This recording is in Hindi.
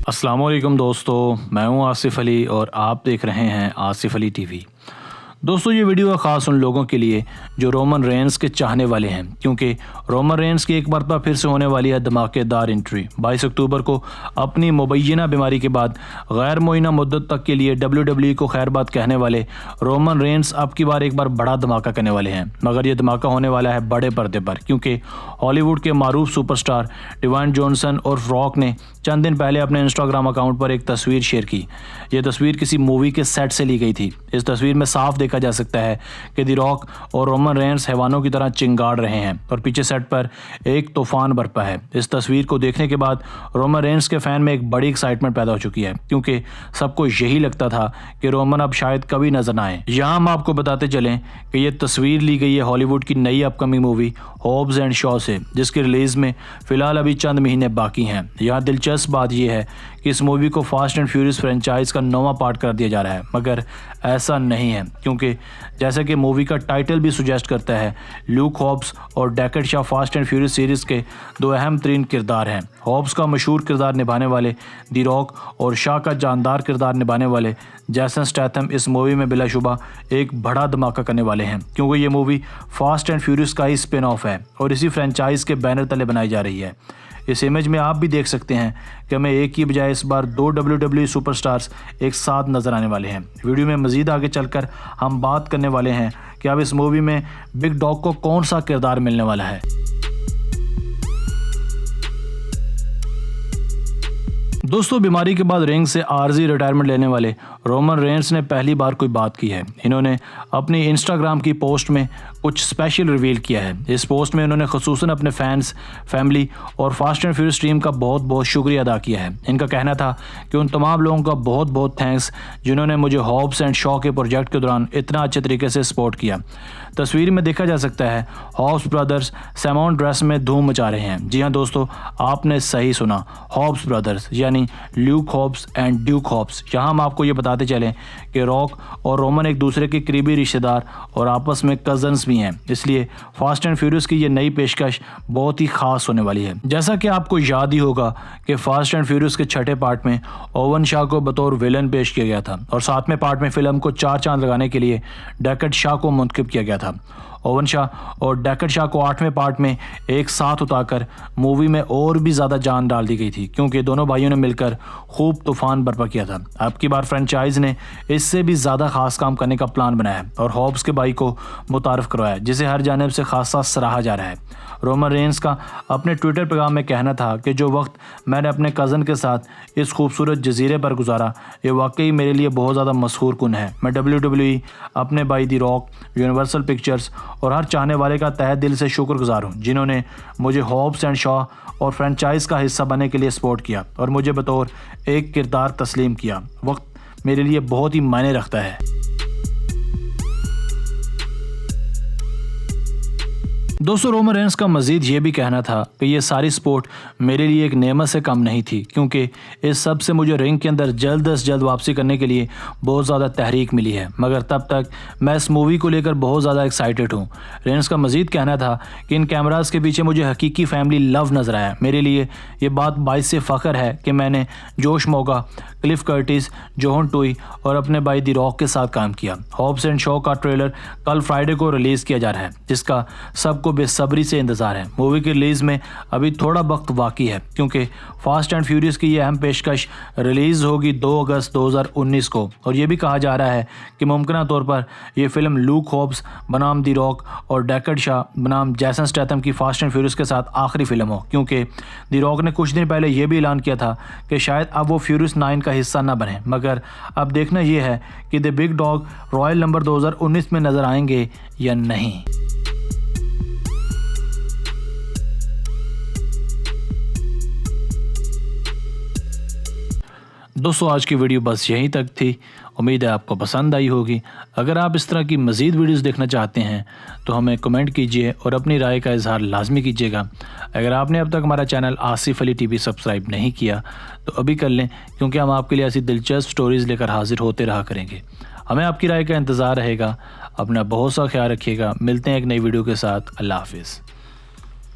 अस्सलाम वालेकुम दोस्तों, मैं हूं आसिफ अली और आप देख रहे हैं आसिफ अली टीवी। दोस्तों ये वीडियो ख़ास उन लोगों के लिए जो रोमन रेंस के चाहने वाले हैं, क्योंकि रोमन रेंस की एक मरतबा फिर से होने वाली है धमाकेदार एंट्री। 22 अक्टूबर को अपनी मुबैना बीमारी के बाद गैर मुअय्यना मुद्दत तक के लिए WWE को खैरबाद कहने वाले रोमन रेंस अब की बार एक बार बड़ा धमाका करने वाले हैं। मगर ये धमाका होने वाला है बड़े पर्दे पर, क्योंकि हॉलीवुड के मारूफ सुपरस्टार डिवाइन जॉनसन और रॉक ने चंद दिन पहले अपने इंस्टाग्राम अकाउंट पर एक तस्वीर शेयर की। यह तस्वीर किसी मूवी के सेट से ली गई थी। इस तस्वीर में साफ देखा जा सकता है कि दी रॉक और रोमन रेंस हैवानों की तरह चिंगाड़ रहे हैं और पीछे सेट पर एक तूफान बरपा है। इस तस्वीर को देखने के बाद रोमन रेंस के फैन में एक बड़ी एक्साइटमेंट पैदा हो चुकी है, क्योंकि सबको यही लगता था कि रोमन अब शायद कभी नजर ना आए। यहाँ हम आपको बताते चलें कि यह तस्वीर ली गई है हॉलीवुड की नई upcoming movie Hobbs and Shaw से, जिसकी रिलीज में फिलहाल अभी चंद महीने बाकी हैं। यहाँ दिलचस्प बात यह है कि इस मूवी को फास्ट एंड फ्यूरियस फ्रेंचाइज का 9वां पार्ट कर दिया जा रहा है, मगर ऐसा नहीं है, क्योंकि जैसा कि मूवी का टाइटल भी सुजेस्ट करता है, ल्यूक हॉब्स और Deckard Shaw fast and furious series के दो अहम तरीन किरदार हैं। हॉब्स का मशहूर किरदार निभाने वाले दी रॉक और शाह का जानदार किरदार निभाने वाले जैसन स्टैथम इस मूवी में बिलाशुबा एक बड़ा धमाका करने वाले हैं, क्योंकि ये मूवी फास्ट एंड फ्यूरियस का ही स्पिन ऑफ है और इसी फ्रेंचाइज के बैनर तले बनाई जा रही है। इस इमेज में आप भी देख सकते हैं कि हमें एक की बजाय इस बार 2 WWE सुपरस्टार्स एक साथ नजर आने वाले हैं। वीडियो में मजीद आगे चलकर हम बात करने वाले हैं कि अब इस मूवी में बिग डॉग को कौन सा किरदार मिलने वाला है। दोस्तों बीमारी के बाद रिंग से आर्जी रिटायरमेंट लेने वाले रोमन रेंस ने पहली बार कोई बात की है। इन्होंने अपनी इंस्टाग्राम की पोस्ट में कुछ स्पेशल रिवील किया है। इस पोस्ट में इन्होंने खुसूसन अपने फैंस, फैमिली और फास्ट एंड फ्यूरियस टीम का बहुत बहुत शुक्रिया अदा किया है। इनका कहना था कि उन तमाम लोगों का बहुत बहुत थैंक्स जिन्होंने मुझे हॉब्स एंड शॉ के प्रोजेक्ट के दौरान इतना अच्छे तरीके से सपोर्ट किया। तस्वीर में देखा जा सकता है हॉब्स ब्रदर्स सैमोन ड्रेस में धूम मचा रहे हैं। जी हाँ दोस्तों, आपने सही सुना, हॉब्स ब्रदर्स यानी Luke Hobbs and Duke Hobbs. यहाँ हम आपको ये बताते चलें कि रॉक और रोमन एक दूसरे के करीबी रिश्तेदार और आपस में कजन्स भी हैं, इसलिए फास्ट एंड फ्यूरियस की ये नई पेशकश बहुत ही खास होने वाली है। जैसा कि आपको याद ही होगा कि फास्ट एंड फ्यूरियस के छठे पार्ट में ओवन शाह को बतौर विलन पेश किया गया था और 7वें पार्ट में फिल्म को 4 चांद लगाने के लिए डेकर्ड शॉ को मुंतखब किया गया था। ओवन शाह और डेकर्ड शॉ को 8वें पार्ट में एक साथ उतारकर मूवी में और भी ज़्यादा जान डाल दी गई थी, क्योंकि दोनों भाइयों ने मिलकर खूब तूफान बर्पा किया था। अब की बार फ्रेंचाइज ने इससे भी ज़्यादा खास काम करने का प्लान बनाया और हॉब्स के भाई को मुतारफ़ करवाया, जिसे हर जानिब से खासा सराहा जा रहा है। रोमन रेंस का अपने ट्विटर पैगाम में कहना था कि जो वक्त मैंने अपने कज़न के साथ इस खूबसूरत जजीरे पर गुजारा, ये वाकई मेरे लिए बहुत ज़्यादा मशहूर कुन है। मैं WWE, अपने भाई दी रॉक, यूनिवर्सल पिक्चर्स और हर चाहने वाले का तहे दिल से शुक्रगुजार हूँ जिन्होंने मुझे हॉब्स एंड शॉ और फ्रेंचाइज का हिस्सा बनने के लिए सपोर्ट किया और मुझे बतौर एक किरदार तस्लीम किया। वक्त मेरे लिए बहुत ही मायने रखता है। दोस्तों रोमन रेंस का मजीद ये भी कहना था कि ये सारी स्पोर्ट मेरे लिए एक नेमत से कम नहीं थी, क्योंकि इस सब से मुझे रिंग के अंदर जल्द से जल्द वापसी करने के लिए बहुत ज़्यादा तहरीक मिली है, मगर तब तक मैं इस मूवी को लेकर बहुत ज़्यादा एक्साइटेड हूँ। रेंस का मजीद कहना था कि इन कैमरास के पीछे मुझे हकीकी फैमिली लव नज़र आया। मेरे लिए ये बात बाइस फ़ख्र है कि मैंने जोश मोगा, क्लिफ कर्टिस, जोहन टूई और अपने भाई दी रॉक के साथ काम किया। हॉब्स एंड शॉ का ट्रेलर कल फ्राइडे को रिलीज़ किया जा रहा है, जिसका सबको बेसब्री से इंतजार है। मूवी की रिलीज में अभी थोड़ा वक्त बाकी है, क्योंकि फास्ट एंड फ्यूरियस की यह अहम पेशकश रिलीज होगी 2 अगस्त 2019 को और ये भी कहा जा रहा है कि मुमकिन तौर पर यह फिल्म ल्यूक हॉब्स बनाम दी रॉक और डेकर्ड शॉ बनाम जैसन स्टैथम की फास्ट एंड फ्यूरियस के साथ आखिरी फिल्म हो, क्योंकि दी रॉक ने कुछ दिन पहले यह भी ऐलान किया था कि शायद अब वो फ्यूरियस 9 का हिस्सा न बने। मगर अब देखना यह है कि the big dog royal number 2019 में नजर आएंगे या नहीं। दोस्तों आज की वीडियो बस यहीं तक थी। उम्मीद है आपको पसंद आई होगी। अगर आप इस तरह की मज़ीद वीडियोस देखना चाहते हैं तो हमें कमेंट कीजिए और अपनी राय का इजहार लाजमी कीजिएगा। अगर आपने अब तक हमारा channel Asif Ali TV subscribe नहीं किया तो अभी कर लें, क्योंकि हम आपके लिए ऐसी दिलचस्प स्टोरीज़ लेकर हाजिर होते रहा करेंगे। हमें आपकी राय का इंतज़ार रहेगा। अपना बहुत सा ख्याल रखिएगा। मिलते हैं एक नई वीडियो के साथ। अल्लाह हाफिज़।